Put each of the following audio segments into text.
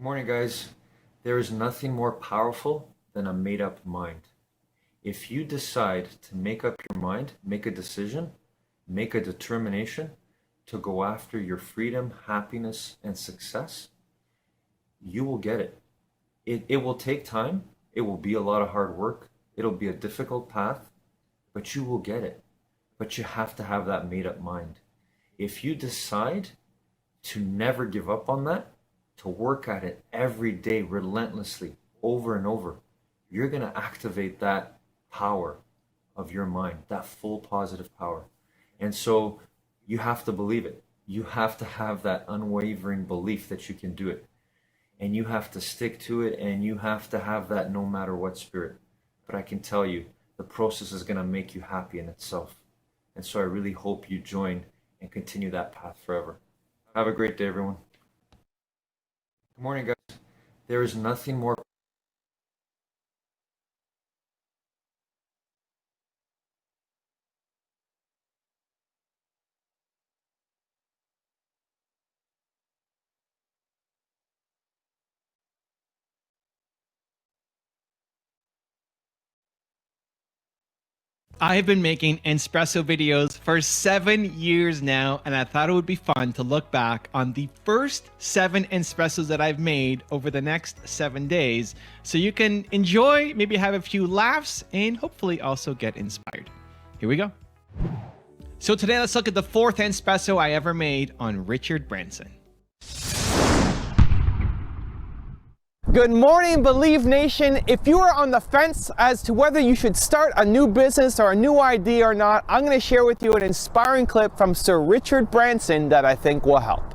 Good morning, guys. There is nothing more powerful than a made-up mind. If you decide to make up your mind, make a decision, make a determination to go after your freedom, happiness, and success, you will get it. It will take time. It will be a lot of hard work. It'll be a difficult path, but you will get it. But you have to have that made-up mind. If you decide to never give up on that, to work at it every day relentlessly over and over, you're going to activate that power of your mind, that full positive power. And so you have to believe it. You have to have that unwavering belief that you can do it. And you have to stick to it, and you have to have that no matter what spirit. But I can tell you, the process is going to make you happy in itself. And so I really hope you join and continue that path forever. Have a great day, everyone. Good morning, guys. There is nothing more I have been making espresso videos for 7 years now, and I thought it would be fun to look back on the first 7 espressos that I've made over the next 7 days, so you can enjoy, maybe have a few laughs, and hopefully also get inspired. Here we go. So today let's look at the 4th espresso I ever made on Richard Branson. Good morning, Believe Nation. If you are on the fence as to whether you should start a new business or a new idea or not, I'm going to share with you an inspiring clip from Sir Richard Branson that I think will help.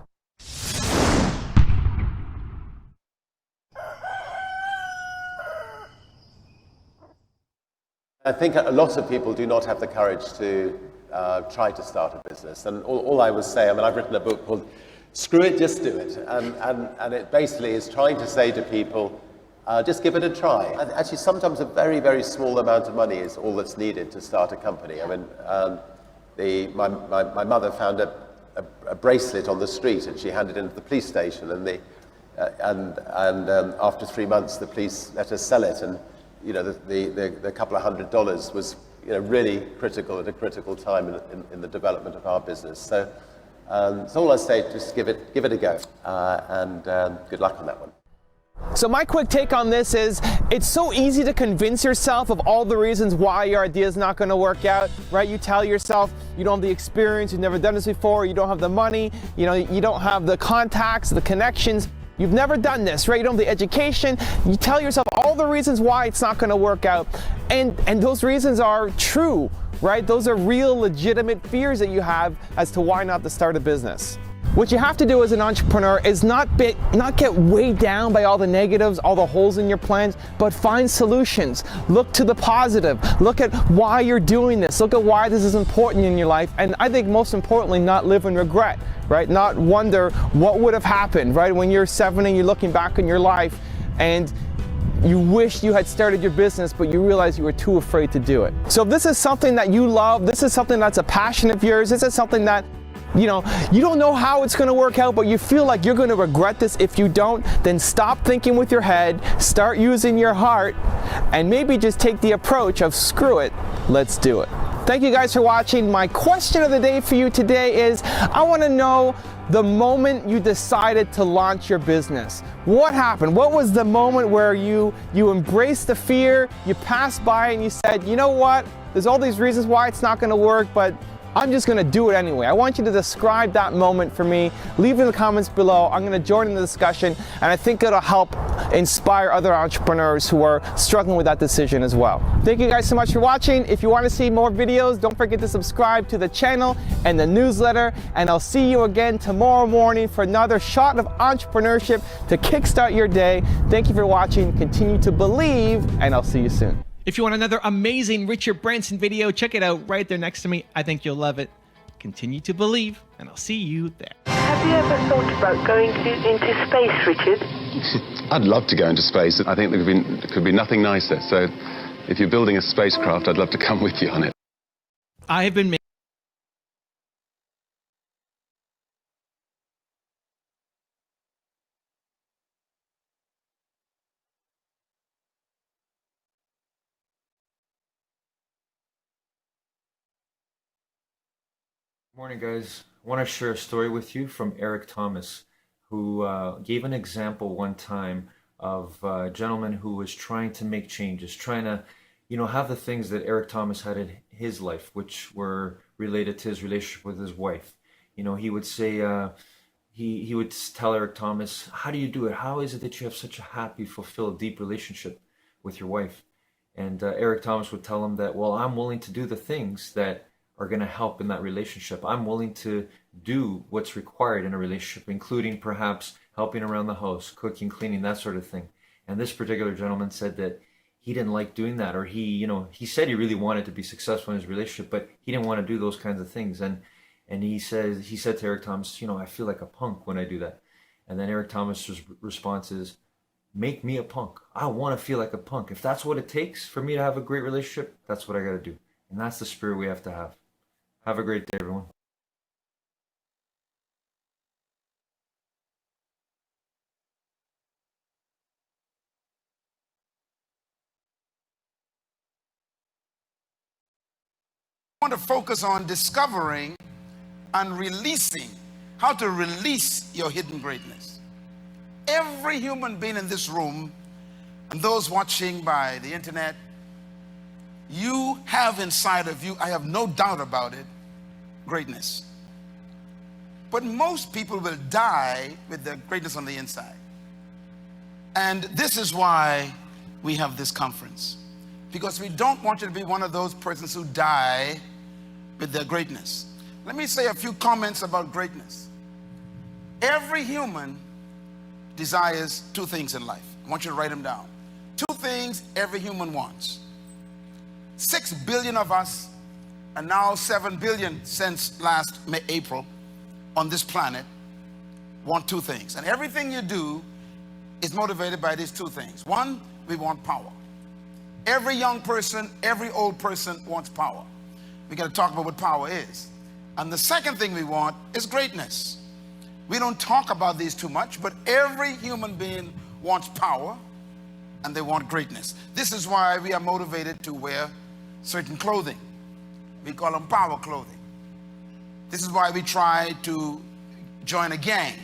I think a lot of people do not have the courage to try to start a business. And all I would say, I've written a book called Screw It, Just Do It. And it basically is trying to say to people, just give it a try. Actually, sometimes a very, very small amount of money is all that's needed to start a company. My mother found a bracelet on the street, and she handed it into the police station. And after 3 months, the police let us sell it. And the couple of $100 was really critical at a critical time in the development of our business. So all I say, just give it a go, and good luck on that one. So my quick take on this is, it's so easy to convince yourself of all the reasons why your idea is not going to work out, right? You tell yourself you don't have the experience, you've never done this before, you don't have the money, you don't have the contacts, the connections. You've never done this, right? You don't have the education. You tell yourself all the reasons why it's not going to work out. And those reasons are true, right? Those are real, legitimate fears that you have as to why not to start a business. What you have to do as an entrepreneur is not get weighed down by all the negatives, all the holes in your plans, but find solutions. Look to the positive. Look at why you're doing this. Look at why this is important in your life. And I think most importantly, not live in regret, right? Not wonder what would have happened, right? When you're 7 and you're looking back on your life and you wish you had started your business, but you realize you were too afraid to do it. So if this is something that you love, this is something that's a passion of yours, this is something that you don't know how it's going to work out, but you feel like you're going to regret this if you don't, then stop thinking with your head, start using your heart, and maybe just take the approach of screw it, let's do it. Thank you guys for watching. My question of the day for you today is, I want to know the moment you decided to launch your business. What happened? What was the moment where you embraced the fear, you passed by and you said, you know what, there's all these reasons why it's not going to work, but I'm just going to do it anyway. I want you to describe that moment for me. Leave it in the comments below. I'm going to join in the discussion, and I think it'll help inspire other entrepreneurs who are struggling with that decision as well. Thank you guys so much for watching. If you want to see more videos, don't forget to subscribe to the channel and the newsletter, and I'll see you again tomorrow morning for another shot of entrepreneurship to kickstart your day. Thank you for watching. Continue to believe, and I'll see you soon. If you want another amazing Richard Branson video, check it out right there next to me. I think you'll love it. Continue to believe, and I'll see you there. Have you ever thought about going into space, Richard? I'd love to go into space. I think there could be nothing nicer. So if you're building a spacecraft, I'd love to come with you on it. I have been Morning, guys. I want to share a story with you from Eric Thomas, who gave an example one time of a gentleman who was trying to make changes, trying to, have the things that Eric Thomas had in his life, which were related to his relationship with his wife. He would say, he would tell Eric Thomas, how do you do it? How is it that you have such a happy, fulfilled, deep relationship with your wife? And Eric Thomas would tell him that, well, I'm willing to do the things that are going to help in that relationship. I'm willing to do what's required in a relationship, including perhaps helping around the house, cooking, cleaning, that sort of thing. And this particular gentleman said that he didn't like doing that, or he said he really wanted to be successful in his relationship, but he didn't want to do those kinds of things. And he said to Eric Thomas, I feel like a punk when I do that. And then Eric Thomas' response is, make me a punk. I want to feel like a punk. If that's what it takes for me to have a great relationship, that's what I got to do. And that's the spirit we have to have. Have a great day, everyone. I want to focus on discovering and releasing, how to release your hidden greatness. Every human being in this room and those watching by the internet, you have inside of you, I have no doubt about it, greatness. But most people will die with their greatness on the inside. And this is why we have this conference, because we don't want you to be one of those persons who die with their greatness. Let me say a few comments about greatness. Every human desires two things in life. I want you to write them down. Two things every human wants. 6 billion of us, and now 7 billion since last April on this planet, want two things. And everything you do is motivated by these two things. One, we want power. Every young person, every old person wants power. We got to talk about what power is. And the second thing we want is greatness. We don't talk about these too much, but every human being wants power and they want greatness. This is why we are motivated to wear certain clothing. We call them power clothing. This is why we try to join a gang,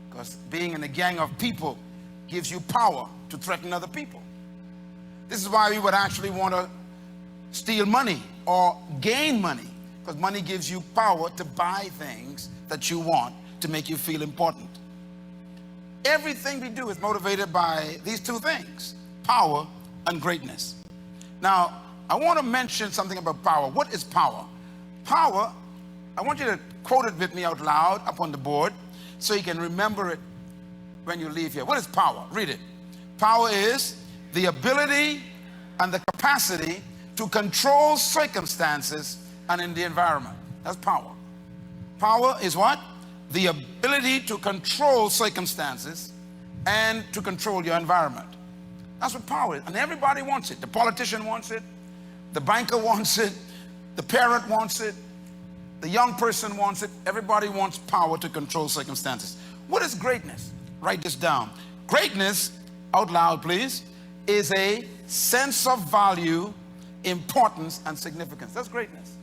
because being in a gang of people gives you power to threaten other people. This is why we would actually want to steal money or gain money, because money gives you power to buy things that you want to make you feel important. Everything we do is motivated by these two things, power and greatness. Now, I want to mention something about power. What is power? Power, I want you to quote it with me out loud up on the board so you can remember it when you leave here. What is power? Read it. Power is the ability and the capacity to control circumstances and in the environment. That's power. Power is what? The ability to control circumstances and to control your environment. That's what power is. And everybody wants it. The politician wants it. The banker wants it. The parent wants it. The young person wants it. Everybody wants power to control circumstances. What is greatness? Write this down. Greatness, out loud please, is a sense of value, importance, and significance. That's greatness.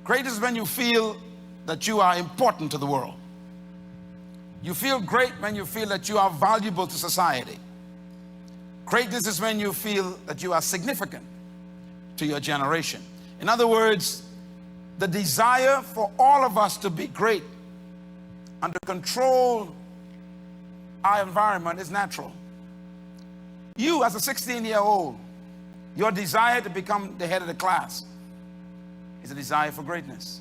Greatness is when you feel that you are important to the world. You feel great when you feel that you are valuable to society. Greatness is when you feel that you are significant to your generation. In other words, the desire for all of us to be great and to control our environment is natural. You, as a 16-year-old, your desire to become the head of the class is a desire for greatness.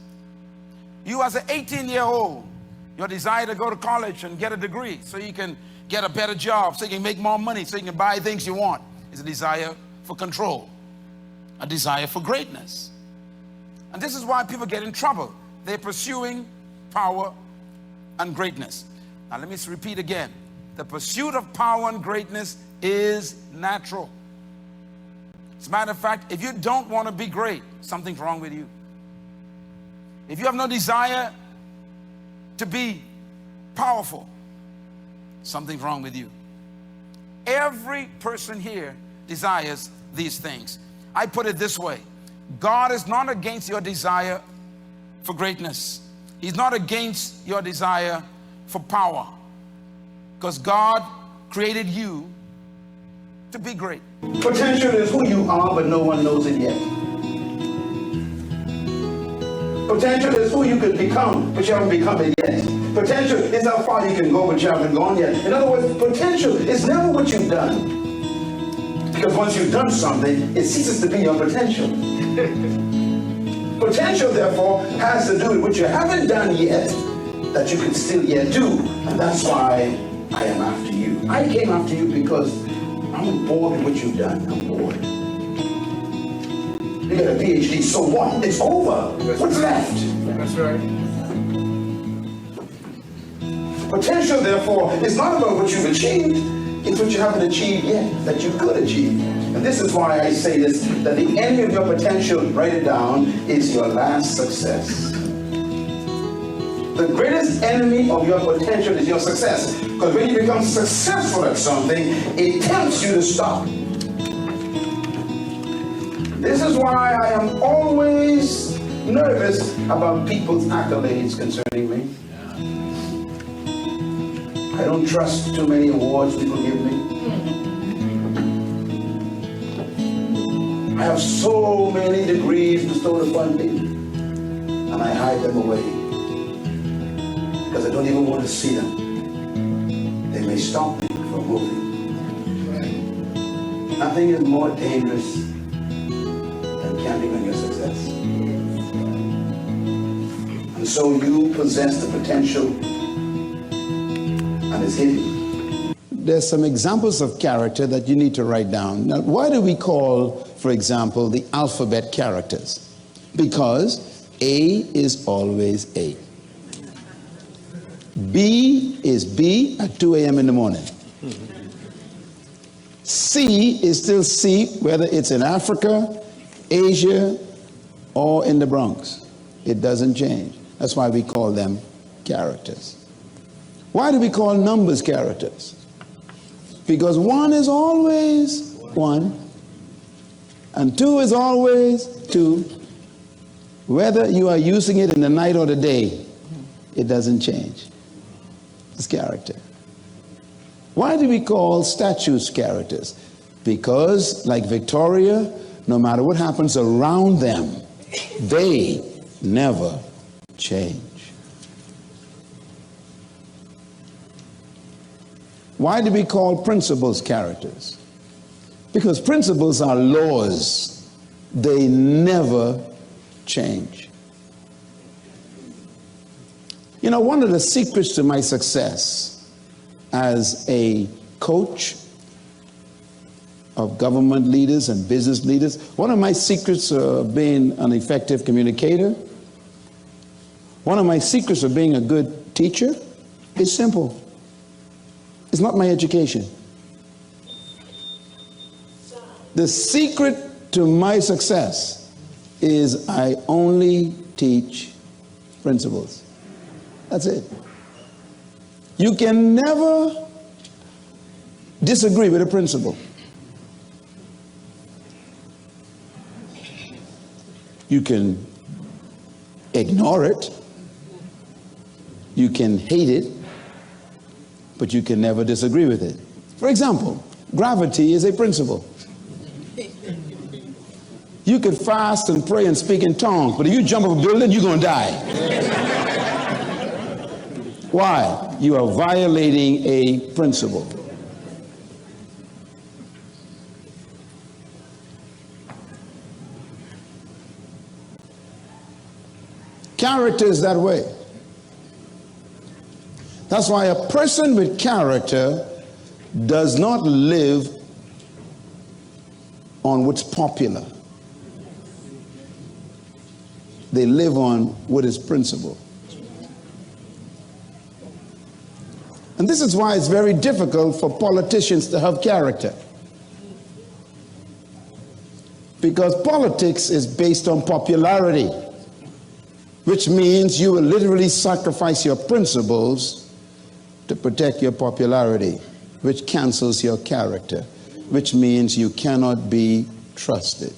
You, as an 18-year-old, your desire to go to college and get a degree so you can get a better job, so you can make more money, so you can buy things you want, is a desire for control, a desire for greatness. And this is why people get in trouble. They're pursuing power and greatness. Now let me repeat again. The pursuit of power and greatness is natural. As a matter of fact, if you don't want to be great, something's wrong with you. If you have no desire to be powerful, something's wrong with you. Every person here desires these things. I put it this way. God is not against your desire for greatness. He's not against your desire for power, because God created you to be great. Potential is who you are, but no one knows it yet. Potential is who you could become, but you haven't become it yet. Potential is how far you can go, but you haven't gone yet. In other words, potential is never what you've done. Because once you've done something, it ceases to be your potential. Potential, therefore, has to do with what you haven't done yet, that you can still yet do. And that's why I am after you. I came after you because I'm bored with what you've done. I'm bored. You got a PhD, so what? It's over. What's left? That's right. Potential, therefore, is not about what you've achieved. It's what you haven't achieved yet that you could achieve. And this is why I say this, that the enemy of your potential, write it down, is your last success. The greatest enemy of your potential is your success. Because when you become successful at something, it tempts you to stop. This is why I am always nervous about people's accolades concerning me. I don't trust too many awards people give me. I have so many degrees bestowed upon me, and I hide them away because I don't even want to see them. They may stop me from moving. Nothing is more dangerous than counting on your success. And so you possess the potential, and it's hidden. There's some examples of character that you need to write down. Now, why do we call, for example, the alphabet characters? Because A is always A. B is B at 2 a.m. in the morning. C is still C, whether it's in Africa, Asia, or in the Bronx. It doesn't change. That's why we call them characters. Why do we call numbers characters? Because 1 is always 1, and 2 is always 2. Whether you are using it in the night or the day, it doesn't change. It's character. Why do we call statues characters? Because, like Victoria, no matter what happens around them, they never change. Why do we call principles characters? Because principles are laws. They never change. You know, one of the secrets to my success as a coach of government leaders and business leaders, one of my secrets of being an effective communicator, one of my secrets of being a good teacher is simple. It's not my education. The secret to my success is I only teach principles. That's it. You can never disagree with a principle. You can ignore it. You can hate it. But you can never disagree with it. For example, gravity is a principle. You could fast and pray and speak in tongues, but if you jump off a building, you're going to die. Why? You are violating a principle. Character is that way. That's why a person with character does not live on what's popular. They live on what is principle. And this is why it's very difficult for politicians to have character. Because politics is based on popularity, which means you will literally sacrifice your principles to protect your popularity, which cancels your character, which means you cannot be trusted.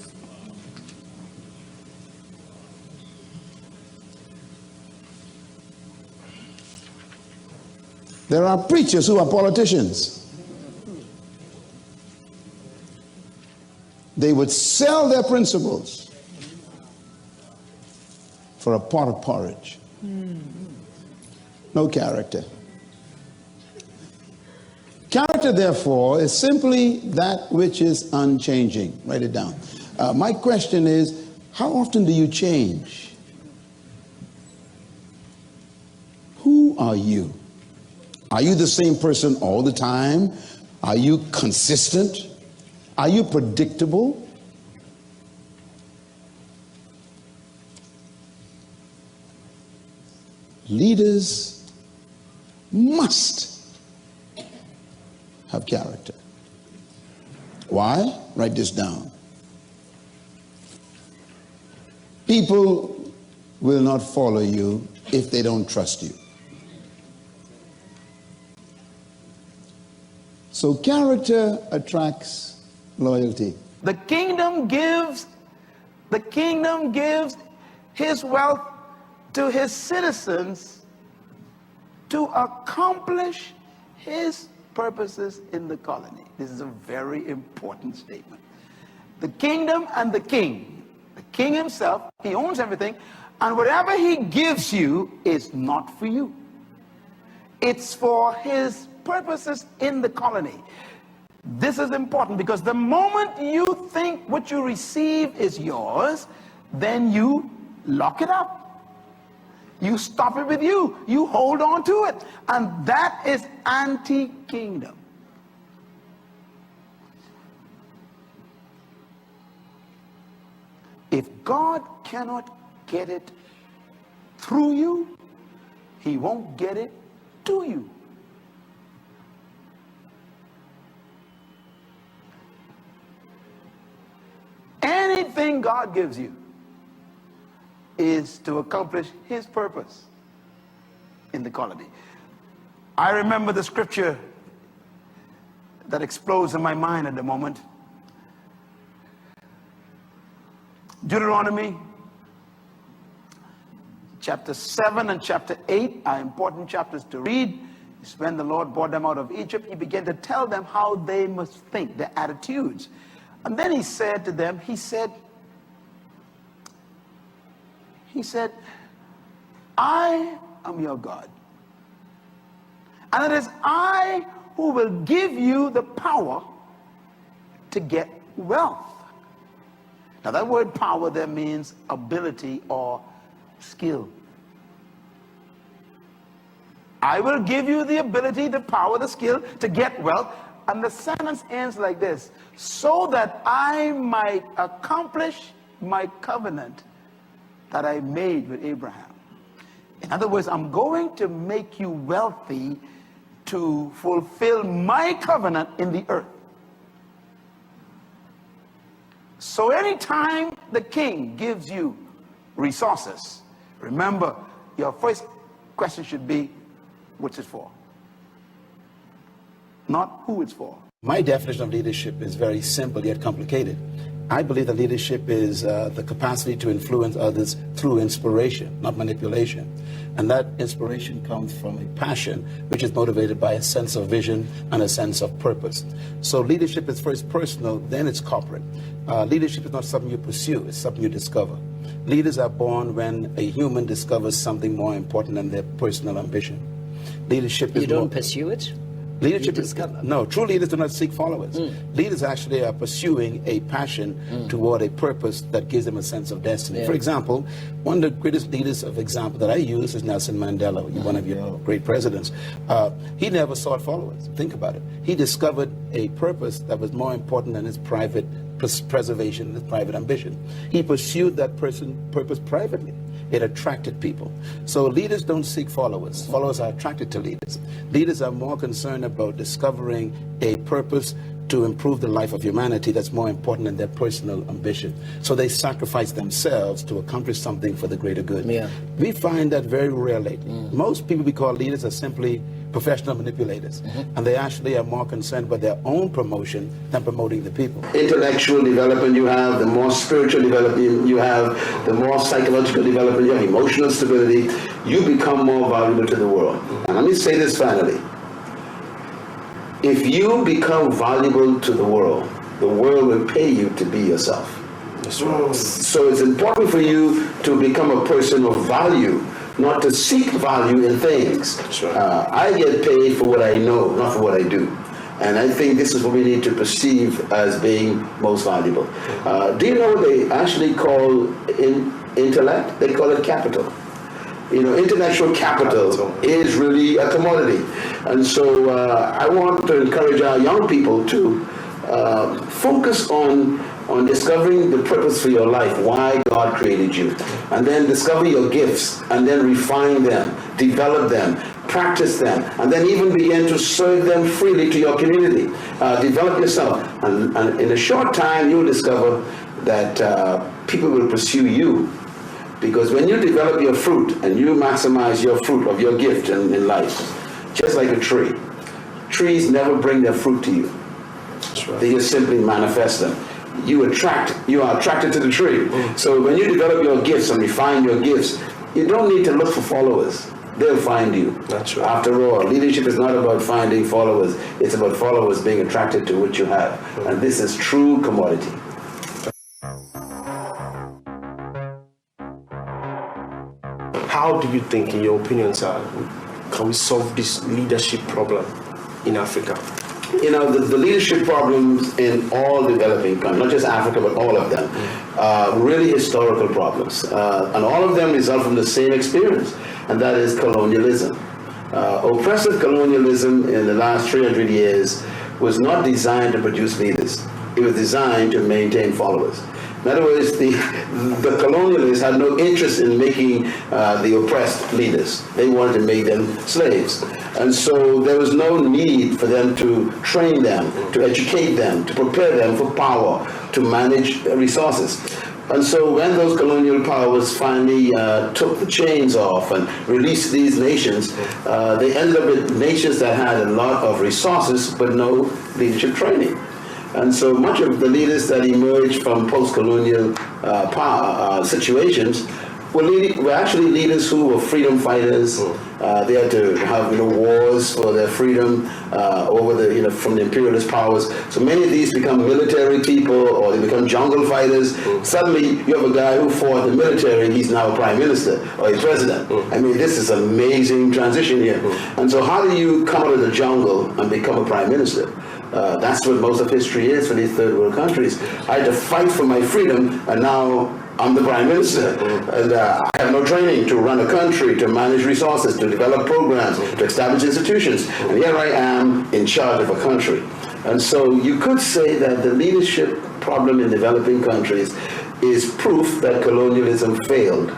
There are preachers who are politicians. They would sell their principles for a pot of porridge. No character. Character, therefore, is simply that which is unchanging. Write it down. My question is, how often do you change? Who are you? Are you the same person all the time? Are you consistent? Are you predictable? Leaders must have character. Why? Write this down. People will not follow you if they don't trust you. So character attracts loyalty. The kingdom gives his wealth to his citizens to accomplish his purposes in the colony. This is a very important statement. The kingdom and the king himself, he owns everything, and whatever he gives you is not for you. It's for his purposes in the colony. This is important because the moment you think what you receive is yours, then you lock it up. You stop it with you. You hold on to it. And that is anti-kingdom. If God cannot get it through you, he won't get it to you. Anything God gives you is to accomplish his purpose in the colony. I remember the scripture that explodes in my mind at the moment. Deuteronomy chapter 7 and chapter 8 are important chapters to read. It's when the Lord brought them out of Egypt. He began to tell them how they must think, their attitudes. And then he said to them, he said, I am your God. And it is I who will give you the power to get wealth. Now that word power there means ability or skill. I will give you the ability, the power, the skill to get wealth. And the sentence ends like this: so that I might accomplish my covenant that I made with Abraham. In other words, I'm going to make you wealthy to fulfill my covenant in the earth. So anytime the king gives you resources, remember, your first question should be, what's it for? Not who it's for. My definition of leadership is very simple yet complicated. I believe that leadership is the capacity to influence others through inspiration, not manipulation. And that inspiration comes from a passion which is motivated by a sense of vision and a sense of purpose. So leadership is first personal, then it's corporate. Leadership is not something you pursue, it's something you discover. Leaders are born when a human discovers something more important than their personal ambition. Leadership is You don't pursue it? Leadership is, no, true leaders do not seek followers. Leaders actually are pursuing a passion toward a purpose that gives them a sense of destiny. For example, one of the greatest leaders of example that I use is Nelson Mandela, one of your great presidents. He never sought followers. Think about it. He discovered a purpose that was more important than his private preservation, his private ambition. He pursued that purpose privately. It attracted people. So leaders don't seek followers. Followers are attracted to leaders. Leaders are more concerned about discovering a purpose to improve the life of humanity that's more important than their personal ambition. So they sacrifice themselves to accomplish something for the greater good. We find that very rare lately. Most people we call leaders are simply professional manipulators, and they actually are more concerned about their own promotion than promoting the people. Intellectual development you have, the more spiritual development you have, the more psychological development you have, emotional stability, you become more valuable to the world. And let me say this finally, if you become valuable to the world will pay you to be yourself. That's right. So it's important for you to become a person of value, not to seek value in things. That's right. I get paid for what I know, not for what I do. And I think this is what we need to perceive as being most valuable. Do you know what they actually call intellect? They call it capital. You know, intellectual capital is really a commodity. And so I want to encourage our young people to focus on discovering the purpose for your life, why God created you, and then discover your gifts, and then refine them, develop them, practice them, and then even begin to serve them freely to your community. Develop yourself, and in a short time you'll discover that people will pursue you. Because when you develop your fruit and you maximize your fruit of your gift in life, just like a tree, trees never bring their fruit to you. Right. They just simply manifest them. You are attracted to the tree. So when you develop your gifts and refine your gifts, you don't need to look for followers. They'll find you. That's right. After all, leadership is not about finding followers. It's about followers being attracted to what you have. And this is true commodity. How do you think, in your opinions, can we solve this leadership problem in Africa? You know, the leadership problems in all developing countries, not just Africa, but all of them, are really historical problems. And all of them result from the same experience, and that is colonialism. Oppressive colonialism in the last 300 years was not designed to produce leaders. It was designed to maintain followers. In other words, the colonialists had no interest in making the oppressed leaders. They wanted to make them slaves. And so there was no need for them to train them, to educate them, to prepare them for power, to manage resources. And so when those colonial powers finally took the chains off and released these nations, they ended up with nations that had a lot of resources but no leadership training. And so much of the leaders that emerged from post-colonial situations were actually leaders who were freedom fighters. They had to have wars for their freedom over from the imperialist powers. So many of these become military people, or they become jungle fighters. Suddenly, you have a guy who fought the military. He's now a prime minister or a president. I mean, this is an amazing transition here. And so, how do you come out of the jungle and become a prime minister? That's what most of history is for these third world countries. I had to fight for my freedom, and now I'm the prime minister. And I have no training to run a country, to manage resources, to develop programs, to establish institutions. And here I am in charge of a country. And so you could say that the leadership problem in developing countries is proof that colonialism failed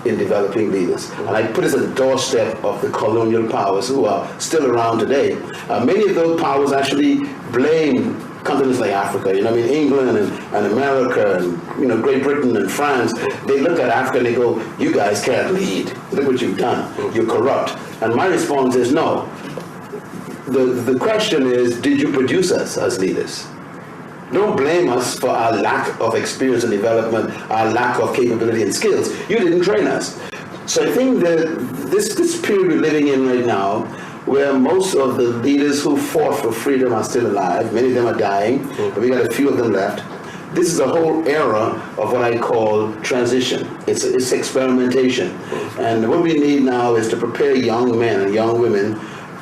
in developing leaders. And I put it at the doorstep of the colonial powers who are still around today. Many of those powers actually blame continents like Africa, England and America and, Great Britain and France. They look at Africa and they go, you guys can't lead. Look what you've done. You're corrupt. And my response is no. The question is, did you produce us as leaders? Don't blame us for our lack of experience and development, our lack of capability and skills. You didn't train us. So I think that this period we're living in right now, where most of the leaders who fought for freedom are still alive, many of them are dying, but we got a few of them left. This is a whole era of what I call transition. It's experimentation. And what we need now is to prepare young men and young women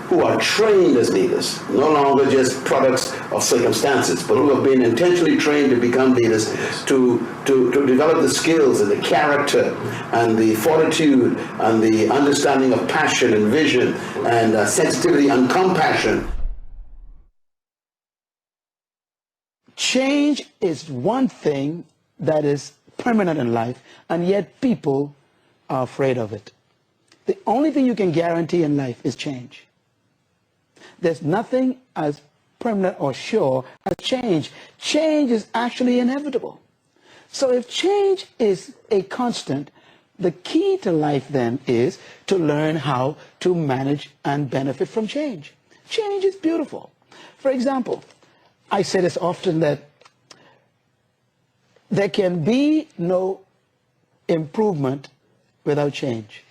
who are trained as leaders, no longer just products of circumstances, but who have been intentionally trained to become leaders, to develop the skills and the character and the fortitude and the understanding of passion and vision and sensitivity and compassion. Change is one thing that is permanent in life, and yet people are afraid of it. The only thing you can guarantee in life is change. There's nothing as permanent or sure as change. Change is actually inevitable. So if change is a constant, the key to life then is to learn how to manage and benefit from change. Change is beautiful. For example, I say this often, that there can be no improvement without change.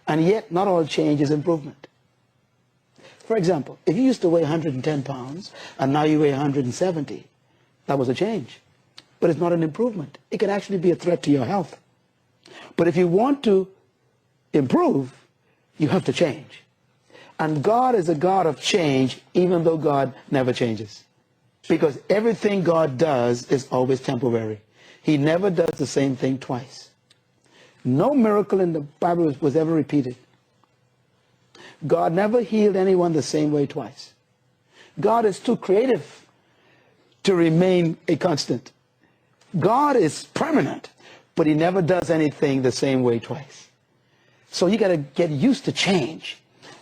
And yet not all change is improvement. For example, if you used to weigh 110 pounds and now you weigh 170, that was a change. But it's not an improvement. It can actually be a threat to your health. But if you want to improve, you have to change. And God is a God of change, even though God never changes. Because everything God does is always temporary. He never does the same thing twice. No miracle in the Bible was ever repeated. God never healed anyone the same way twice. God is too creative to remain a constant. God is permanent, but he never does anything the same way twice. So you got to get used to change.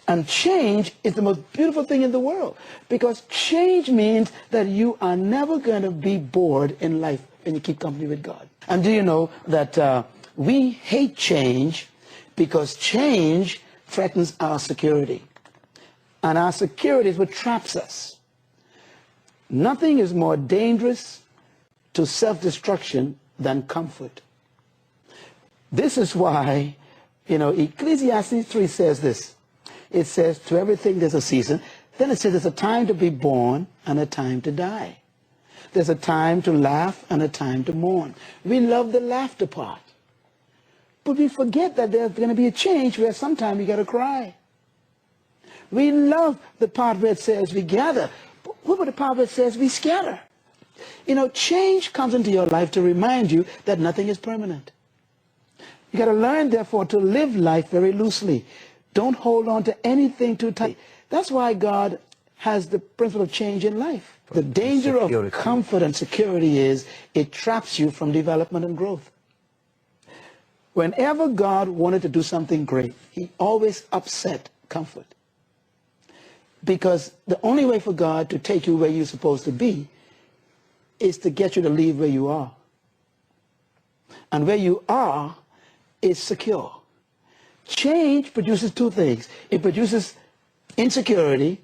And change is the most beautiful thing in the world, because change means that you are never going to be bored in life when you keep company with God. And do you know that we hate change because change threatens our security. And our security is what traps us. Nothing is more dangerous to self-destruction than comfort. This is why, Ecclesiastes 3 says this. It says, to everything there's a season. Then it says there's a time to be born and a time to die. There's a time to laugh and a time to mourn. We love the laughter part. But we forget that there's going to be a change where sometime you got to cry. We love the part where it says we gather. But what about the part where it says we scatter? Change comes into your life to remind you that nothing is permanent. You got to learn, therefore, to live life very loosely. Don't hold on to anything too tight. That's why God has the principle of change in life. The danger of comfort and security is it traps you from development and growth. Whenever God wanted to do something great, he always upset comfort. Because the only way for God to take you where you're supposed to be is to get you to leave where you are. And where you are is secure. Change produces two things. It produces insecurity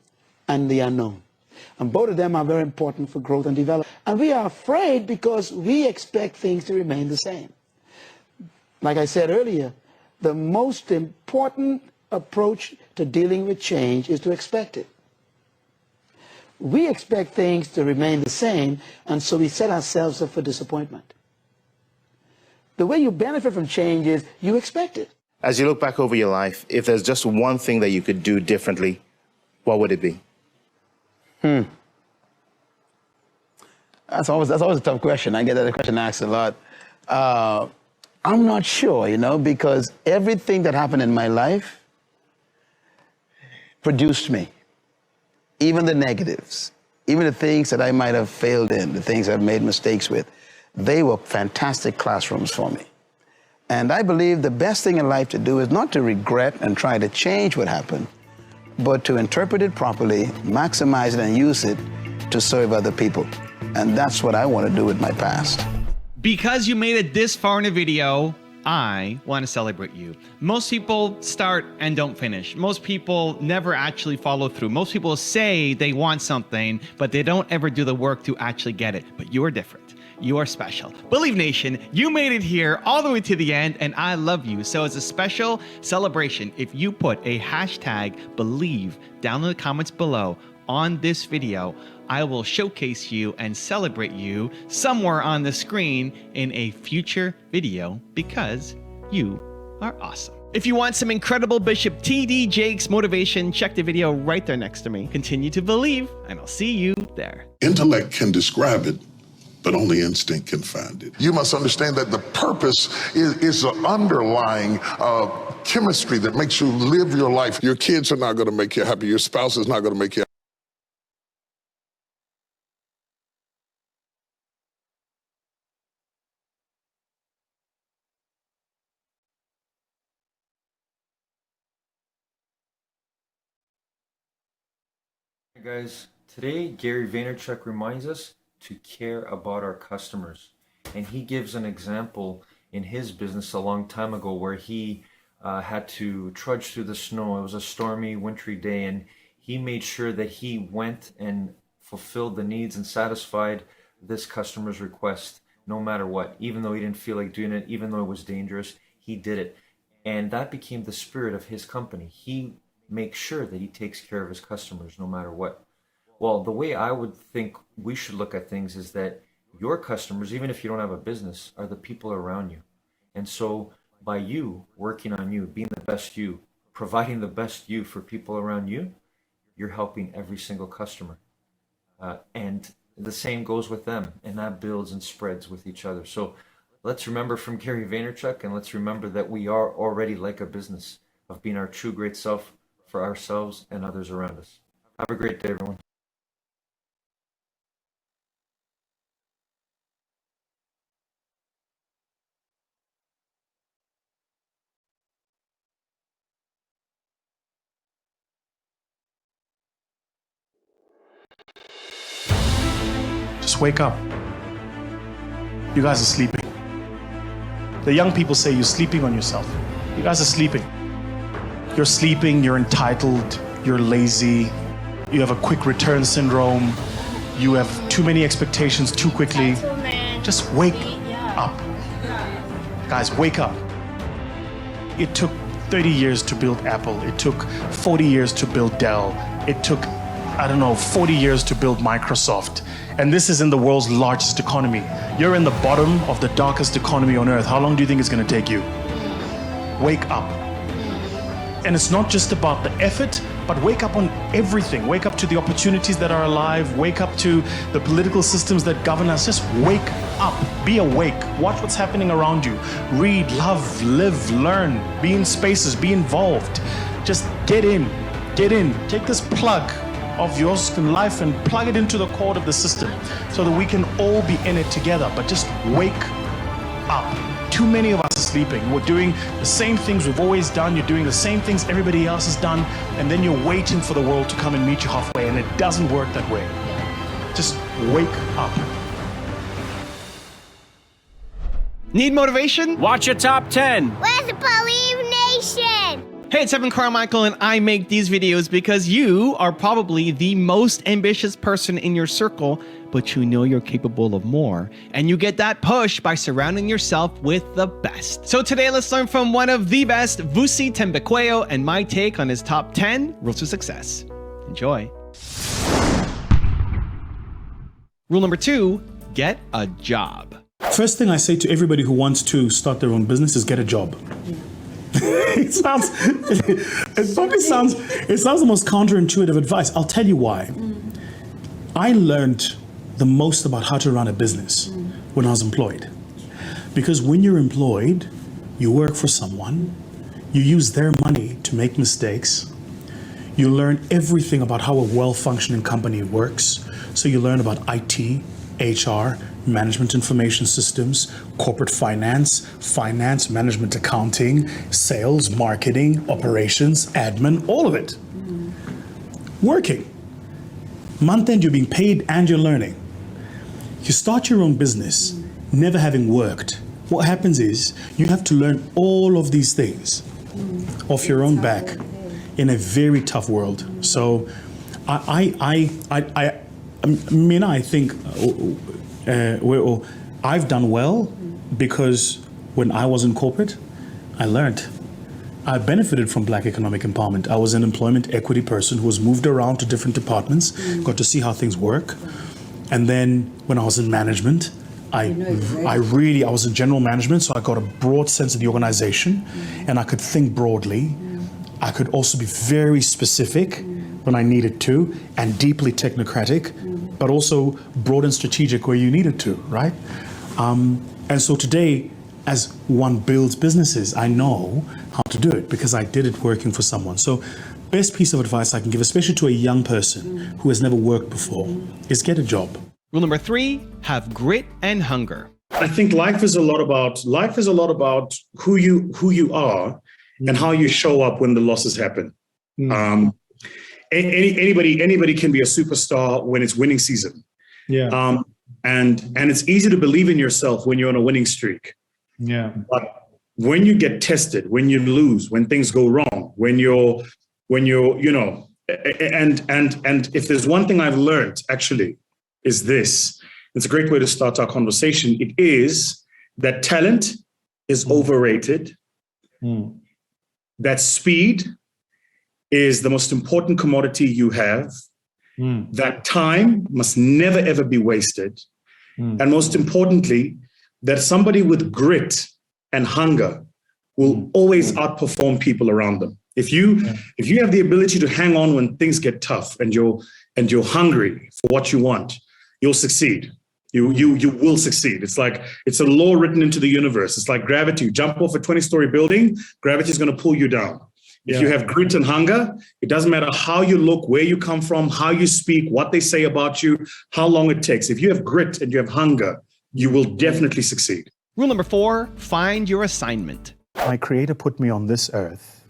and the unknown. And both of them are very important for growth and development. And we are afraid because we expect things to remain the same. Like I said earlier, the most important approach to dealing with change is to expect it. We expect things to remain the same, and so we set ourselves up for disappointment. The way you benefit from change is you expect it. As you look back over your life, if there's just one thing that you could do differently, what would it be? That's always a tough question. I get that question asked a lot. I'm not sure, because everything that happened in my life produced me. Even the negatives, even the things that I might have failed in, the things I've made mistakes with, they were fantastic classrooms for me. And I believe the best thing in life to do is not to regret and try to change what happened, but to interpret it properly, maximize it, and use it to serve other people. And that's what I want to do with my past. Because you made it this far in a video, I want to celebrate you. Most people start and don't finish. Most people never actually follow through. Most people say they want something, but they don't ever do the work to actually get it. But you are different. You are special. Believe Nation, you made it here all the way to the end, and I love you. So as a special celebration, if you put a hashtag Believe down in the comments below on this video, I will showcase you and celebrate you somewhere on the screen in a future video because you are awesome. If you want some incredible Bishop T.D. Jakes motivation, check the video right there next to me. Continue to believe, and I'll see you there. Intellect can describe it, but only instinct can find it. You must understand that the purpose is the underlying chemistry that makes you live your life. Your kids are not going to make you happy. Your spouse is not going to make you happy. Guys, today Gary Vaynerchuk reminds us to care about our customers, and he gives an example in his business a long time ago where he had to trudge through the snow. It was a stormy, wintry day, and he made sure that he went and fulfilled the needs and satisfied this customer's request no matter what. Even though he didn't feel like doing it, even though it was dangerous, he did it. And that became the spirit of his company. He make sure that he takes care of his customers no matter what. Well, the way I would think we should look at things is that your customers, even if you don't have a business, are the people around you. And so by you working on you, being the best you, providing the best you for people around you, you're helping every single customer. And the same goes with them, and that builds and spreads with each other. So let's remember from Gary Vaynerchuk, and let's remember that we are already like a business of being our true great self for ourselves and others around us. Have a great day, everyone. Just wake up. You guys are sleeping. The young people say you're sleeping on yourself. You guys are sleeping. You're sleeping, you're entitled, you're lazy, you have a quick return syndrome, you have too many expectations too quickly. Just wake up. Guys, wake up. It took 30 years to build Apple. It took 40 years to build Dell. It took, 40 years to build Microsoft. And this is in the world's largest economy. You're in the bottom of the darkest economy on earth. How long do you think it's going to take you? Wake up. And it's not just about the effort, but wake up on everything. Wake up to the opportunities that are alive. Wake up to the political systems that govern us. Just wake up. Be awake. Watch what's happening around you. Read, love, live, learn. Be in spaces. Be involved. Just get in. Get in. Take this plug of yours in life and plug it into the cord of the system so that we can all be in it together. But just wake up. Too many of us are sleeping. We're doing the same things we've always done. You're doing the same things everybody else has done, and then you're waiting for the world to come and meet you halfway, and it doesn't work that way. Just wake up. Need motivation? Watch your top 10. Where's the Believe Nation? Hey, it's Evan Carmichael, and I make these videos because you are probably the most ambitious person in your circle, but you know you're capable of more. And you get that push by surrounding yourself with the best. So today, let's learn from one of the best, Vusi Thembekweyo, and my take on his top 10 rules to success. Enjoy. Rule number 2, get a job. First thing I say to everybody who wants to start their own business is get a job. It sounds the most counterintuitive advice. I'll tell you why. I learned the most about how to run a business when I was employed. Because when you're employed, you work for someone, you use their money to make mistakes, you learn everything about how a well-functioning company works. So you learn about IT, HR, management information systems, corporate finance, management accounting, sales, marketing, operations, admin, all of it. Working. Month end, you're being paid and you're learning. You start your own business, never having worked. What happens is you have to learn all of these things off your own back in a very tough world. So I think I've done well because when I was in corporate, I learned. I benefited from Black economic empowerment. I was an employment equity person who was moved around to different departments, got to see how things work. And then when I was in management, I was in general management, so I got a broad sense of the organization and I could think broadly. I could also be very specific when I needed to and deeply technocratic, but also broad and strategic where you needed to, right? And so today, as one builds businesses, I know how to do it because I did it working for someone. So best piece of advice I can give, especially to a young person who has never worked before, is get a job. Rule number 3, have grit and hunger. I think life is a lot about who you are and how you show up when the losses happen. Anybody can be a superstar when it's winning season. Yeah. And it's easy to believe in yourself when you're on a winning streak. Yeah. But when you get tested, when you lose, when things go wrong, when you're and if there's one thing I've learned actually is this. It's a great way to start our conversation. It is that talent is overrated. That speed is the most important commodity you have. That time must never, ever be wasted. And most importantly, that somebody with grit and hunger will always outperform people around them. If you have the ability to hang on when things get tough and you're hungry for what you want, you'll succeed. You will succeed. It's a law written into the universe. It's like gravity. You jump off a 20-story building, gravity is going to pull you down. If you have grit and hunger, it doesn't matter how you look, where you come from, how you speak, what they say about you, how long it takes. If you have grit and you have hunger, you will definitely succeed. Rule number 4, find your assignment. My Creator put me on this earth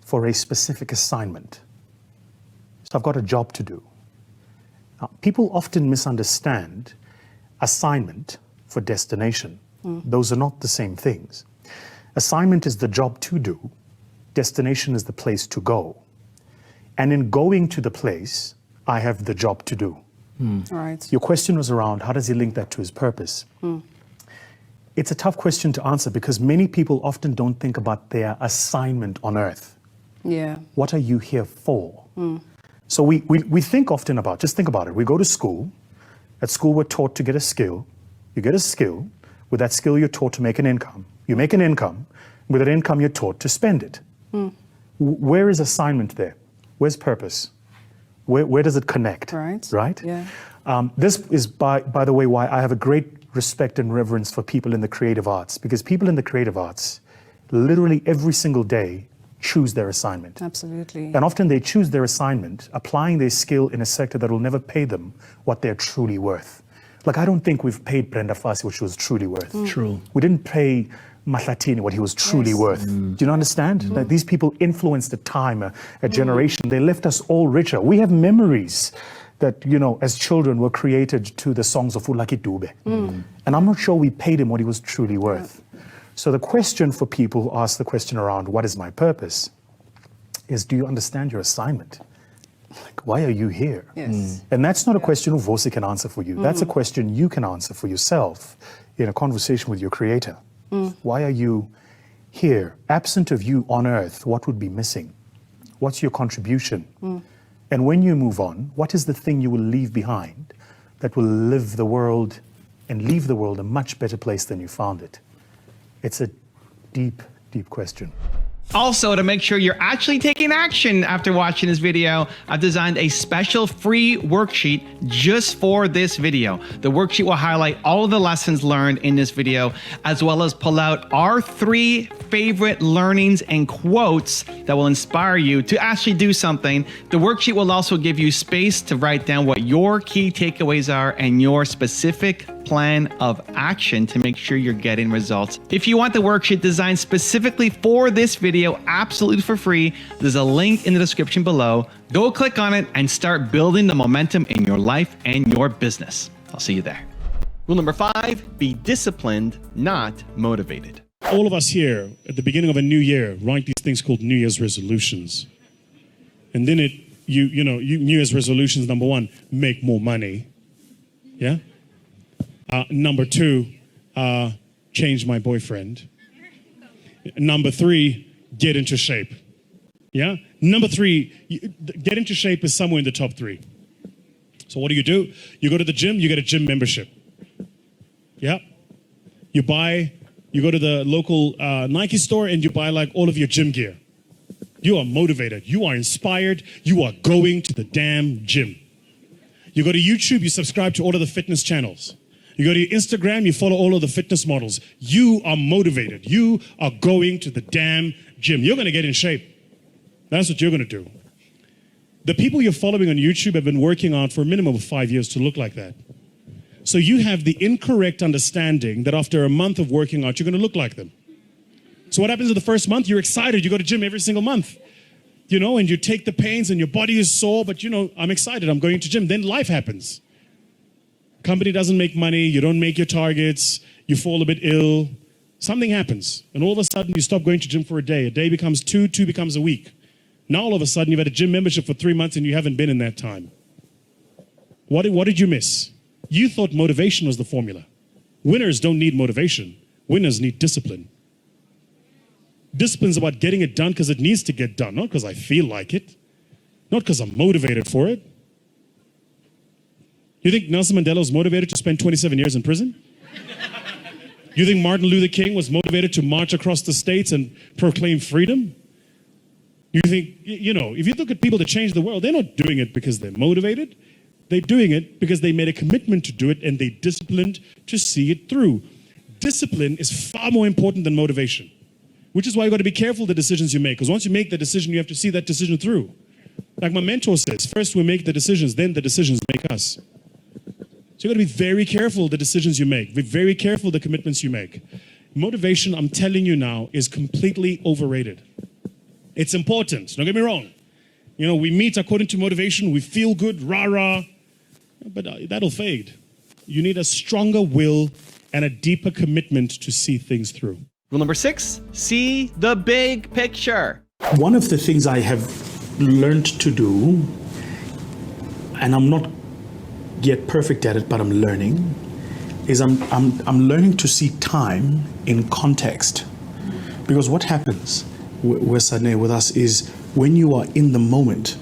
for a specific assignment. So I've got a job to do. Now, people often misunderstand assignment for destination. Those are not the same things. Assignment is the job to do. Destination is the place to go. And in going to the place, I have the job to do. Right. Your question was around how does he link that to his purpose? It's a tough question to answer because many people often don't think about their assignment on earth. Yeah. What are you here for? So we think often about, just think about it. We go to school. At school, we're taught to get a skill. You get a skill. With that skill, you're taught to make an income. You make an income. With that income, you're taught to spend it. Where is assignment there? Where's purpose? Where does it connect? Right? Yeah. This is, by the way, why I have a great respect and reverence for people in the creative arts, because people in the creative arts literally every single day choose their assignment. Absolutely. And often they choose their assignment, applying their skill in a sector that will never pay them what they're truly worth. Like, I don't think we've paid Brenda Fassie what she was truly worth. True. We didn't pay Mahlatini what he was truly worth. Do you understand? That these people influenced a time, a generation. They left us all richer. We have memories that, as children were created to the songs of Ulaki Dube. And I'm not sure we paid him what he was truly worth. So the question for people who ask the question around, what is my purpose, is do you understand your assignment? Like, why are you here? Yes. And that's not a question Vosi can answer for you. That's a question you can answer for yourself in a conversation with your Creator. Why are you here? Absent of you on earth, what would be missing? What's your contribution? And when you move on, what is the thing you will leave behind that will live the world and leave the world a much better place than you found it? It's a deep, deep question. Also, to make sure you're actually taking action after watching this video, I've designed a special free worksheet just for this video. The worksheet will highlight all of the lessons learned in this video, as well as pull out our 3 favorite learnings and quotes that will inspire you to actually do something. The worksheet will also give you space to write down what your key takeaways are and your specific plan of action to make sure you're getting results. If you want the worksheet designed specifically for this video, absolutely for free, there's a link in the description below. Go click on it and start building the momentum in your life and your business. I'll see you there. Rule number 5, be disciplined, not motivated. All of us here at the beginning of a new year write these things called New Year's resolutions. And then New Year's resolutions, number 1, make more money. Yeah? Number 2, change my boyfriend. Number 3, get into shape. Yeah? Number 3, get into shape is somewhere in the top 3. So what do? You go to the gym, you get a gym membership. Yeah? You go to the local Nike store and you buy like all of your gym gear. You are motivated. You are inspired. You are going to the damn gym. You go to YouTube, you subscribe to all of the fitness channels. You go to your Instagram, you follow all of the fitness models. You are motivated. You are going to the damn gym. You're going to get in shape. That's what you're going to do. The people you're following on YouTube have been working on for a minimum of 5 years to look like that. So you have the incorrect understanding that after a month of working out, you're going to look like them. So what happens in the first month? You're excited. You go to gym every single month. And you take the pains and your body is sore, but I'm excited. I'm going to gym. Then life happens. Company doesn't make money, you don't make your targets, you fall a bit ill, something happens, and all of a sudden you stop going to gym for a day becomes 2 becomes a week. Now all of a sudden you've had a gym membership for 3 months and you haven't been in that time. What did you miss? You thought motivation was the formula. Winners don't need motivation, winners need discipline. Discipline's about getting it done because it needs to get done, not because I feel like it, not because I'm motivated for it. You think Nelson Mandela was motivated to spend 27 years in prison? You think Martin Luther King was motivated to march across the states and proclaim freedom? You think, if you look at people that change the world, they're not doing it because they're motivated. They're doing it because they made a commitment to do it and they disciplined to see it through. Discipline is far more important than motivation, which is why you've got to be careful the decisions you make. Because once you make the decision, you have to see that decision through. Like my mentor says, first we make the decisions, then the decisions make us. So you've got to be very careful the decisions you make. Be very careful the commitments you make. Motivation, I'm telling you now, is completely overrated. It's important, don't get me wrong. We meet according to motivation, we feel good, rah-rah, but that'll fade. You need a stronger will and a deeper commitment to see things through. Rule number 6, see the big picture. One of the things I have learned to do, and I'm not yet perfect at it, but I'm learning, is I'm learning to see time in context. Because what happens with us is when you are in the moment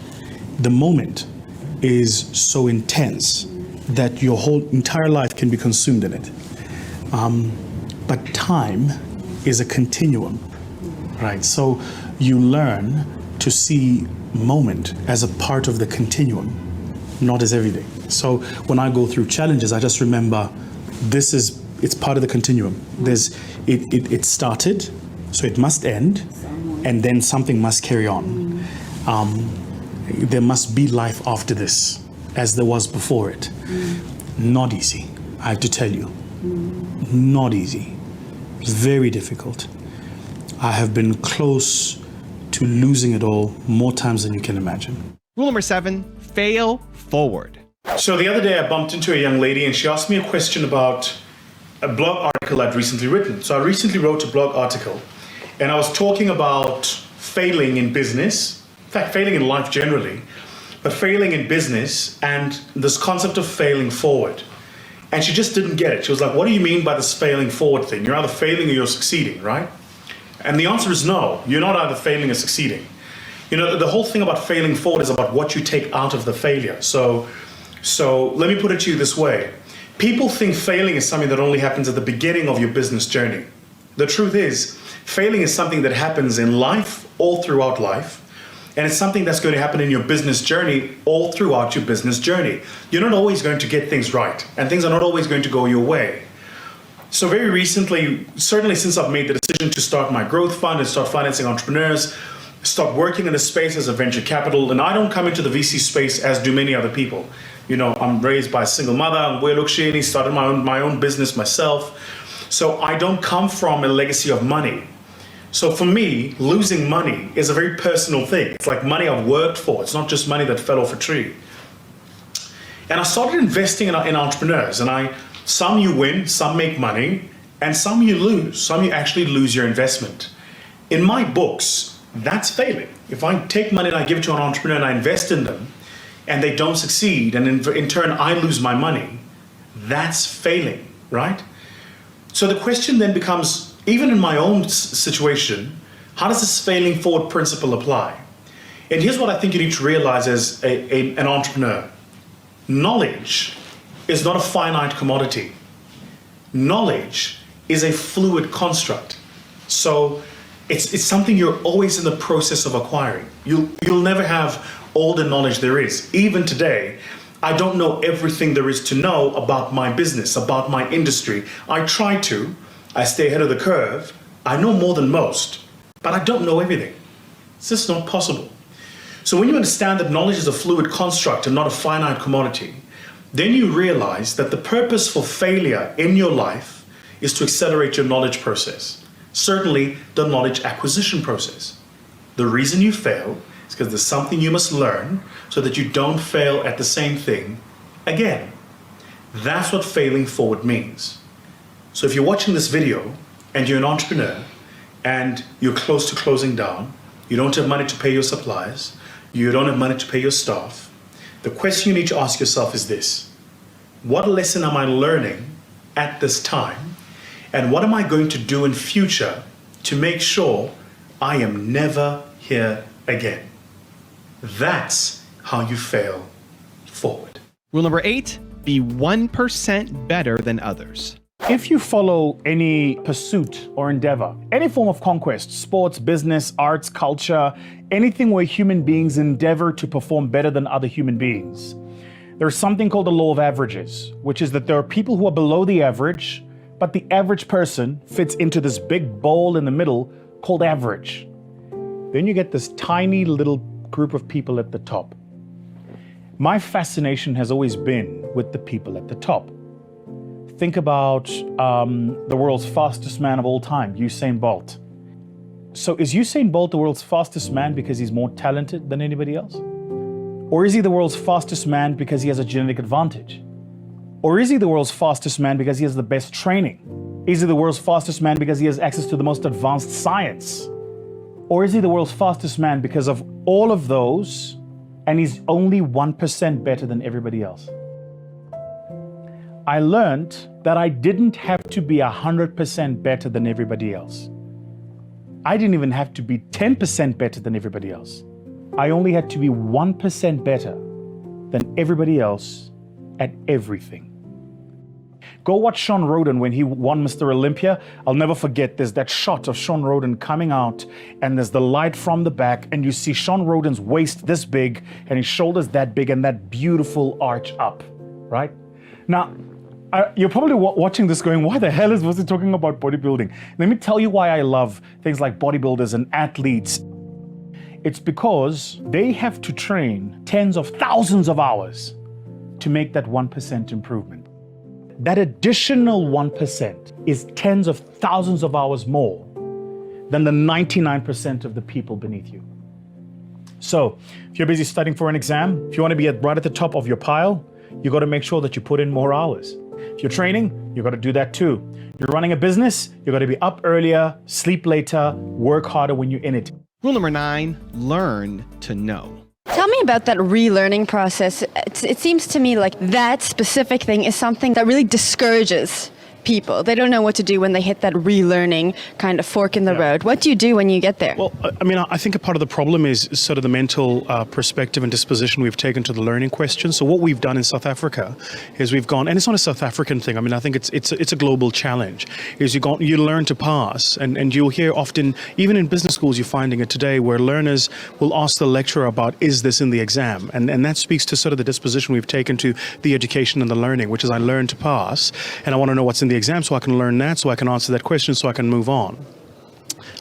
is so intense that your whole entire life can be consumed in it. But time is a continuum, right? So you learn to see moment as a part of the continuum, not as everything. So when I go through challenges, I just remember it's part of the continuum. It started, so it must end, and then something must carry on. There must be life after this, as there was before it. Not easy, I have to tell you. Not easy. It's very difficult. I have been close to losing it all more times than you can imagine. Rule number 7, fail forward. So the other day I bumped into a young lady and she asked me a question about a blog article I'd recently written. So I recently wrote a blog article and I was talking about failing in business, in fact, failing in life generally, but failing in business and this concept of failing forward. And she just didn't get it. She was like, what do you mean by this failing forward thing? You're either failing or you're succeeding, right? And the answer is no, you're not either failing or succeeding. The whole thing about failing forward is about what you take out of the failure. So let me put it to you this way. People think failing is something that only happens at the beginning of your business journey. The truth is, failing is something that happens in life, all throughout life, and it's something that's going to happen in your business journey all throughout your business journey. You're not always going to get things right, and things are not always going to go your way. So very recently, certainly since I've made the decision to start my growth fund and start financing entrepreneurs, start working in the space as a venture capital, and I don't come into the VC space as do many other people. I'm raised by a single mother, I'm Welukshini, started my own business myself. So I don't come from a legacy of money. So for me, losing money is a very personal thing. It's like money I've worked for. It's not just money that fell off a tree. And I started investing in entrepreneurs, and some you win, some make money, and some you lose. Some you actually lose your investment. In my books, that's failing. If I take money and I give it to an entrepreneur and I invest in them, and they don't succeed, and in turn I lose my money, that's failing, right? So the question then becomes, even in my own situation, how does this failing forward principle apply? And here's what I think you need to realize as an entrepreneur. Knowledge is not a finite commodity. Knowledge is a fluid construct. So it's something you're always in the process of acquiring. You'll never have all the knowledge there is. Even today, I don't know everything there is to know about my business, about my industry. I try to. I stay ahead of the curve. I know more than most, but I don't know everything. It's just not possible. So when you understand that knowledge is a fluid construct and not a finite commodity, then you realize that the purpose for failure in your life is to accelerate your knowledge process. Certainly the knowledge acquisition process. The reason you fail is because there's something you must learn so that you don't fail at the same thing again. That's what failing forward means. So if you're watching this video and you're an entrepreneur and you're close to closing down, you don't have money to pay your suppliers, you don't have money to pay your staff, the question you need to ask yourself is this: what lesson am I learning at this time? And what am I going to do in future to make sure I am never here again. That's how you fail forward. Rule number 8, be 1% better than others. If you follow any pursuit or endeavor, any form of conquest, sports, business, arts, culture, anything where human beings endeavor to perform better than other human beings, there's something called the law of averages, which is that there are people who are below the average, but the average person fits into this big bowl in the middle called average. Then you get this tiny little group of people at the top. My fascination has always been with the people at the top. Think about the world's fastest man of all time, Usain Bolt. So is Usain Bolt the world's fastest man because he's more talented than anybody else? Or is he the world's fastest man because he has a genetic advantage? Or is he the world's fastest man because he has the best training? Is he the world's fastest man because he has access to the most advanced science? Or is he the world's fastest man because of all of those and he's only 1% better than everybody else? I learned that I didn't have to be 100% better than everybody else. I didn't even have to be 10% better than everybody else. I only had to be 1% better than everybody else at everything. Go watch Sean Roden when he won Mr. Olympia. I'll never forget, there's that shot of Sean Roden coming out and there's the light from the back and you see Sean Roden's waist this big and his shoulders that big and that beautiful arch up, right? Now, you're probably watching this going, why the hell was he talking about bodybuilding? Let me tell you why I love things like bodybuilders and athletes. It's because they have to train tens of thousands of hours to make that 1% improvement. That additional 1% is tens of thousands of hours more than the 99% of the people beneath you. So if you're busy studying for an exam, if you want to be right at the top of your pile, you got to make sure that you put in more hours. If you're training, you got to do that too. You're running a business, you got to be up earlier, sleep later, work harder when you're in it. Rule number 9, learn to know. Tell me about that relearning process. It seems to me like that specific thing is something that really discourages people. They don't know what to do when they hit that relearning kind of fork in the road. What do you do when you get there? Well, I mean, I think a part of the problem is sort of the mental perspective and disposition we've taken to the learning question. So what we've done in South Africa is we've gone, and it's not a South African thing. I mean, I think it's a global challenge. Is you learn to pass, and you'll hear often, even in business schools, you're finding it today, where learners will ask the lecturer about, is this in the exam? And that speaks to sort of the disposition we've taken to the education and the learning, which is I learn to pass, and I want to know what's in the exam so I can learn that, so I can answer that question, so I can move on.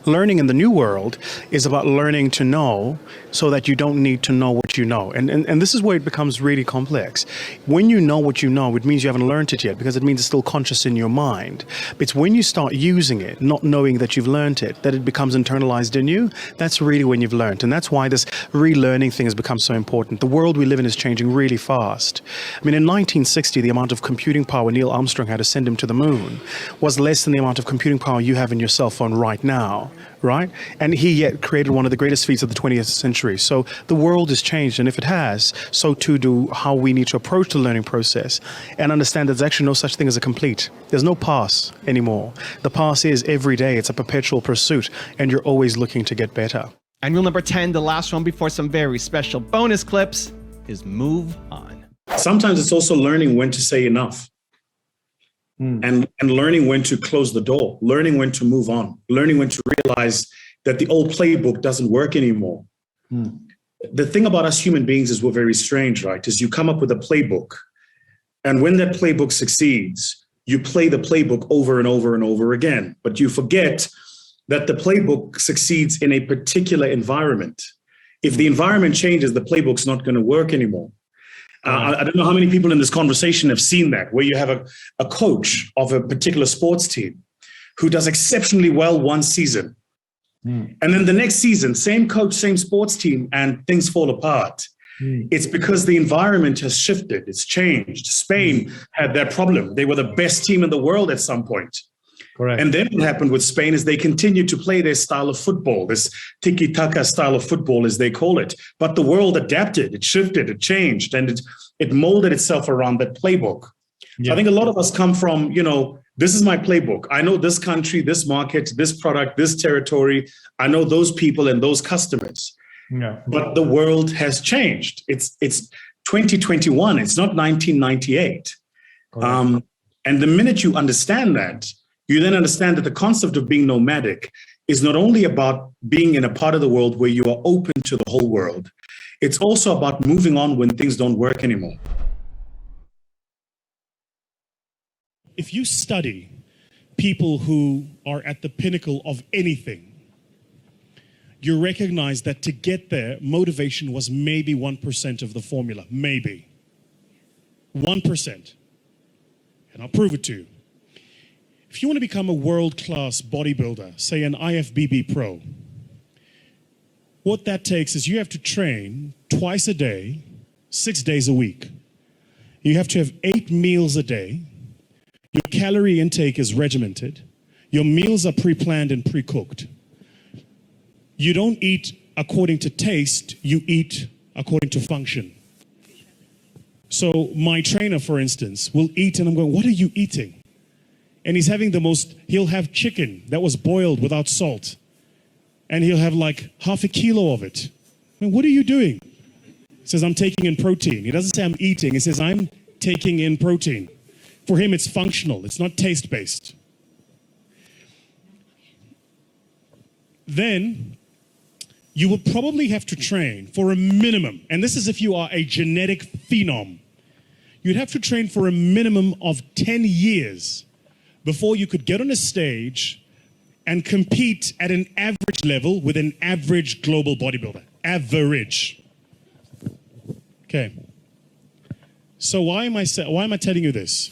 Learning in the new world is about learning to know so that you don't need to know what you know. And this is where it becomes really complex. When you know what you know, it means you haven't learned it yet, because it means it's still conscious in your mind. It's when you start using it, not knowing that you've learned it, that it becomes internalized in you. That's really when you've learned. And that's why this relearning thing has become so important. The world we live in is changing really fast. I mean, in 1960, the amount of computing power Neil Armstrong had to send him to the moon was less than the amount of computing power you have in your cell phone right now. Right? And he yet created one of the greatest feats of the 20th century. So the world has changed, and if it has, so too do how we need to approach the learning process and understand that there's actually no such thing as a complete. There's no pass anymore. The pass is every day. It's a perpetual pursuit, and you're always looking to get better. And rule number 10, the last one before some very special bonus clips, is move on. Sometimes it's also learning when to say enough. And learning when to close the door, learning when to move on, learning when to realize that the old playbook doesn't work anymore. The thing about us human beings is we're very strange, right? Is you come up with a playbook, and when that playbook succeeds, you play the playbook over and over and over again. But you forget that the playbook succeeds in a particular environment. If the environment changes, the playbook's not going to work anymore. I don't know how many people in this conversation have seen that, where you have a coach of a particular sports team who does exceptionally well one season. And then the next season, same coach, same sports team, and things fall apart. It's because the environment has shifted. It's changed. Spain had that problem. They were the best team in the world at some point. Correct. And then what happened with Spain is they continued to play their style of football, this tiki-taka style of football, as they call it. But the world adapted, it shifted, it changed, and it molded itself around that playbook. Yeah. So I think a lot of us come from, This is my playbook. I know this country, this market, this product, this territory. I know those people and those customers. Yeah. But the world has changed. It's 2021. It's not 1998. And the minute you understand that, you then understand that the concept of being nomadic is not only about being in a part of the world where you are open to the whole world, it's also about moving on when things don't work anymore. If you study people who are at the pinnacle of anything, you recognize that to get there, motivation was maybe 1% of the formula. Maybe. 1%. And I'll prove it to you. If you want to become a world-class bodybuilder, say an IFBB pro, what that takes is you have to train twice a day, 6 days a week. You have to have 8 meals a day. Your calorie intake is regimented. Your meals are pre-planned and pre-cooked. You don't eat according to taste, you eat according to function. So my trainer, for instance, will eat and I'm going, what are you eating? And he's having he'll have chicken that was boiled without salt. And he'll have like half a kilo of it. I mean, what are you doing? He says, I'm taking in protein. He doesn't say I'm eating. He says, I'm taking in protein. For him, it's functional. It's not taste-based. Then you will probably have to train for a minimum, and this is if you are a genetic phenom, you'd have to train for a minimum of 10 years before you could get on a stage and compete at an average level with an average global bodybuilder. Average. Okay. So why am I telling you this?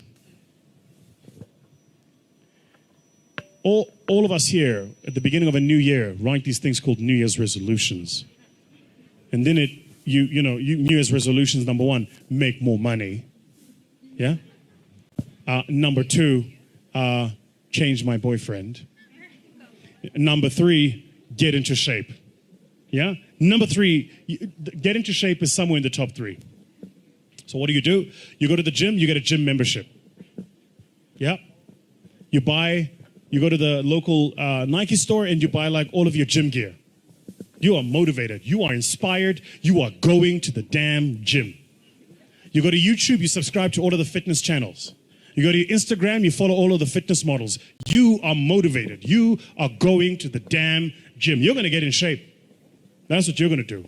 All of us here at the beginning of a new year write these things called New Year's resolutions. And then New Year's resolutions, number 1, make more money. Yeah? Number 2, change my boyfriend. Number 3, get into shape. Yeah? Number 3, get into shape is somewhere in the top 3. So what do? You go to the gym, you get a gym membership. Yeah? You go to the local Nike store and you buy like all of your gym gear. You are motivated. You are inspired. You are going to the damn gym. You go to YouTube, you subscribe to all of the fitness channels. You go to your Instagram, you follow all of the fitness models. You are motivated. You are going to the damn gym. You're going to get in shape. That's what you're going to do.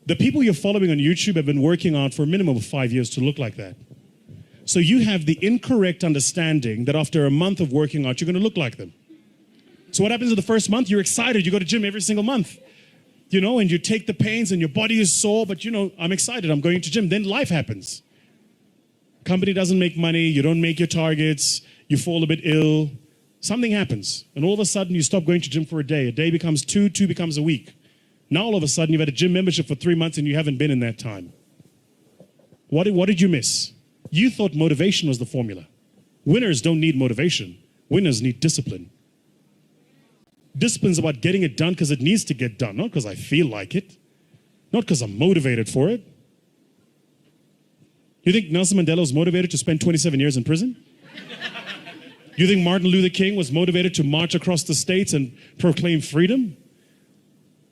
The people you're following on YouTube have been working out for a minimum of 5 years to look like that. So you have the incorrect understanding that after a month of working out, you're going to look like them. So what happens in the first month? You're excited. You go to gym every single month. And you take the pains and your body is sore, but I'm excited. I'm going to gym. Then life happens. Company doesn't make money. You don't make your targets. You fall a bit ill. Something happens. And all of a sudden you stop going to gym for a day. A day becomes 2, 2 becomes a week. Now all of a sudden you've had a gym membership for 3 months and you haven't been in that time. What did you miss? You thought motivation was the formula. Winners don't need motivation. Winners need discipline. Discipline's about getting it done because it needs to get done, not because I feel like it, not because I'm motivated for it. You think Nelson Mandela was motivated to spend 27 years in prison? You think Martin Luther King was motivated to march across the states and proclaim freedom?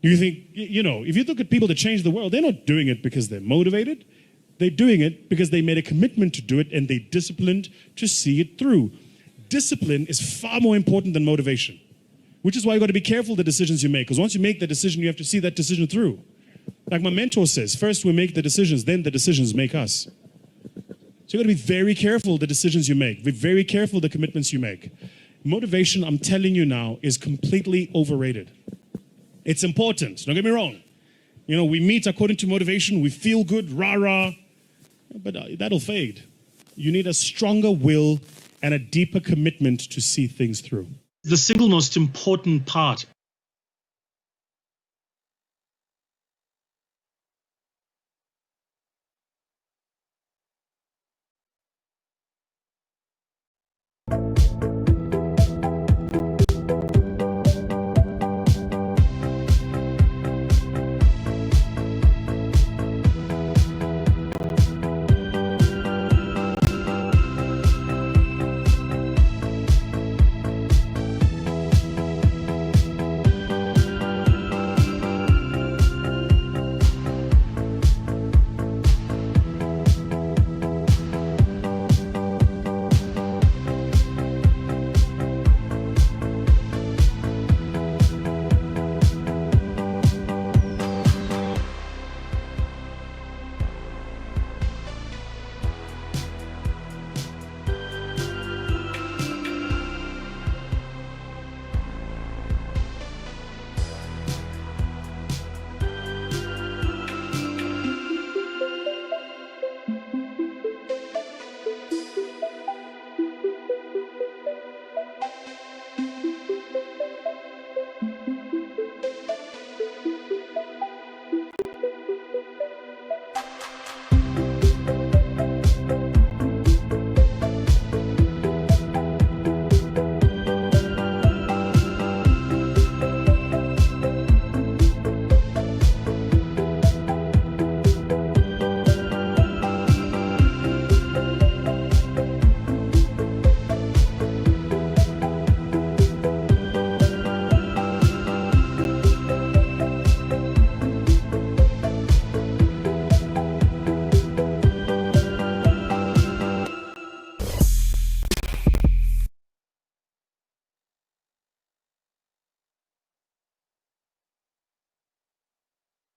You think, if you look at people that change the world, they're not doing it because they're motivated. They're doing it because they made a commitment to do it and they disciplined to see it through. Discipline is far more important than motivation, which is why you got to be careful the decisions you make. Because once you make the decision, you have to see that decision through. Like my mentor says, first we make the decisions, then the decisions make us. So you got to be very careful the decisions you make. Be very careful the commitments you make. Motivation, I'm telling you now, is completely overrated. It's important. Don't get me wrong. We meet according to motivation. We feel good, rah-rah. But that'll fade. You need a stronger will and a deeper commitment to see things through. The single most important part